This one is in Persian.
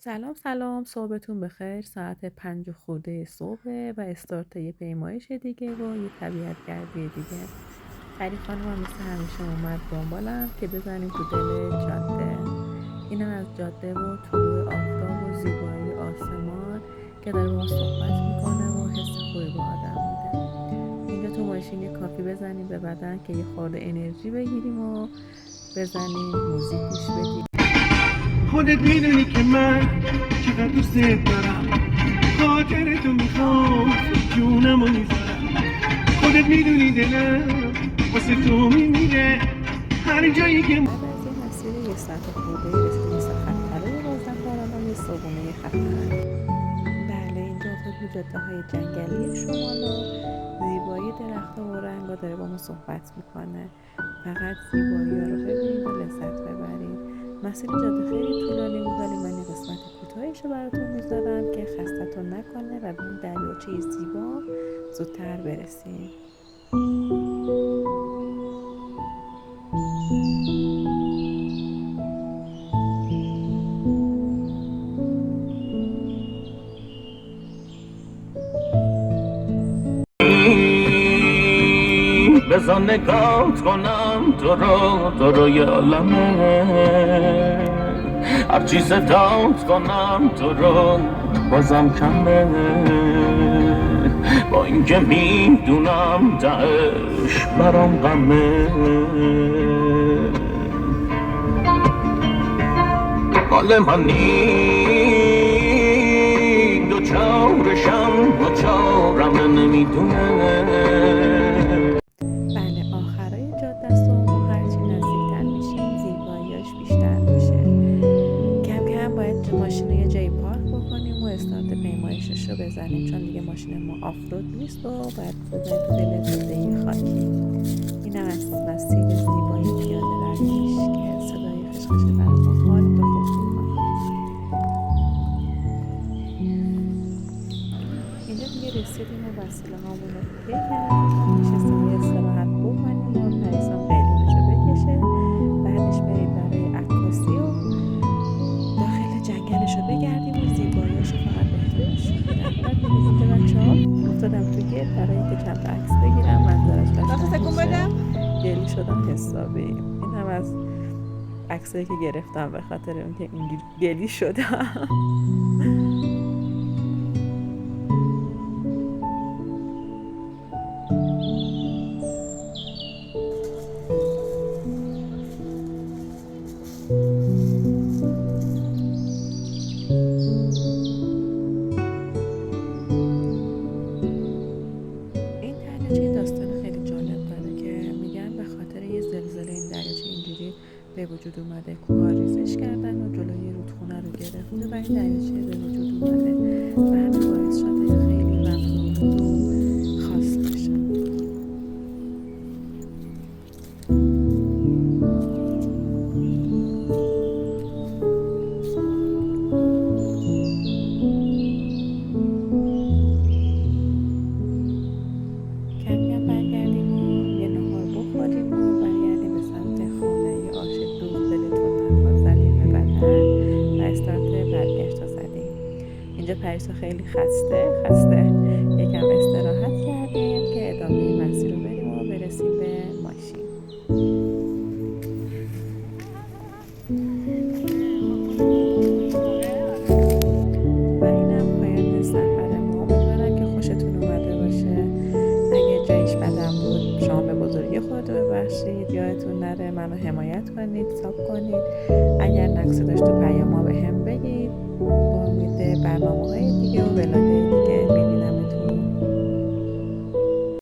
سلام سلام، صبحتون بخیر. ساعت 5 خورده صبح و استارت یه پیمایش دیگه و یه طبیعت گردی دیگه. پری خانم مثل همیشه اومد دنبالم که بزنیم تو دل جاده. اینم از جاده و طلوع آفتاب و زیبایی آسمان که داره با ما صحبت میکنه و حس خوبی به آدم میده. اینجا تو ماشین یه کافی بزنیم به بدن که یه خورده انرژی بگیریم و بزنیم موزیک گوش بدیم. خودت میدونی که من چقدر دوست دارم، خاطرتو میخوام جونمو میذارم. خودت میدونی دلم واسه تو میمیره هر جایی که بعد از یه مسیر یه ساعت خورده رسیدیم مثل خط طلای مازندران و یه صبحونه خفن. بله، اینجا افتاد تو جاده های جنگلی شمال و زیبایی درخت و رنگا داره با ما صحبت میکنه. فقط زیبایی ها رو ببینید و لذت ببرید. مسیر جاده خیلی طولانی بود ولی من یه قسمت کوتاهش رو براتون میذارم که خستتون نکنه و به این دریاچه زیبا زودتر برسیم. بذار نگات کنم تو رو یه عالمه، هر چی ستات کنم تو رو بازم کمه. با اینکه میدونم تهش برام غمه، مال من نی دو چارم نمیدونه. بله، آخرای جاده است و ما هرچی نزدیکتر میشیم زیباییاش بیشتر میشه. کم کم باید ماشین رو یه جایی پارک بکنیم و استارت پیمایشش رو بزنیم، چون دیگه ماشین ما آفرود نیست و باید بزنیم تو دل جاده خاکی. اینم از مسیر زیبای پیاده رویش که صدای خشخش برق حالتو خوب میکنه. اینجا دیگه رسیدیم و وسیله هامون رو اوکی کردیم، نشستیم یه استراحت بکنیم و پریسام قلیونش رو بکشه. بعدش بریم برای عکاسی و داخل جنگلش رو بگردیم و زیباییاشو فقط بهتون نشون بدم. بعد ببینید اینجا بچه‌ها افتادم تو گل برای اینکه چند تا عکس بگیرم، منظرش قشنگ بشه. گلی شدم حسابی. این هم از عکسایی که گرفتم به خاطر اینکه اینجوری گلی شدم. این دریاچه داستان خیلی جالب داره که میگن به خاطر یه زلزله این دریاچه اینجوری به وجود اومده. کوها ریزش کردن و جلوی رودخونه رو گرفته و این دریاچه به وجود اومده و همین باعث شده خیلی ممنوع و خاص باشه. کم کم برگردیم و یه نهار بخوریم و برگردیم به سمت خونه. یه آش دوغ دلتون نخواد زدیم به بدن و استارت برگشت رو زدیم. اینجا پریسا خیلی خسته یکم استراحت کردیم که ادامه مسیر رو بریم و برسیم به ماشین. و اینم پایان سفر ما. امیدوارم که خوشتون اومده باشه. اگه جایش بدم بود شما به بزرگی خود رو ببخشید. یادتون نره منو حمایت کنید، ساب کنید. اگر نقصی داشت تو پیام ها به هم بگید. با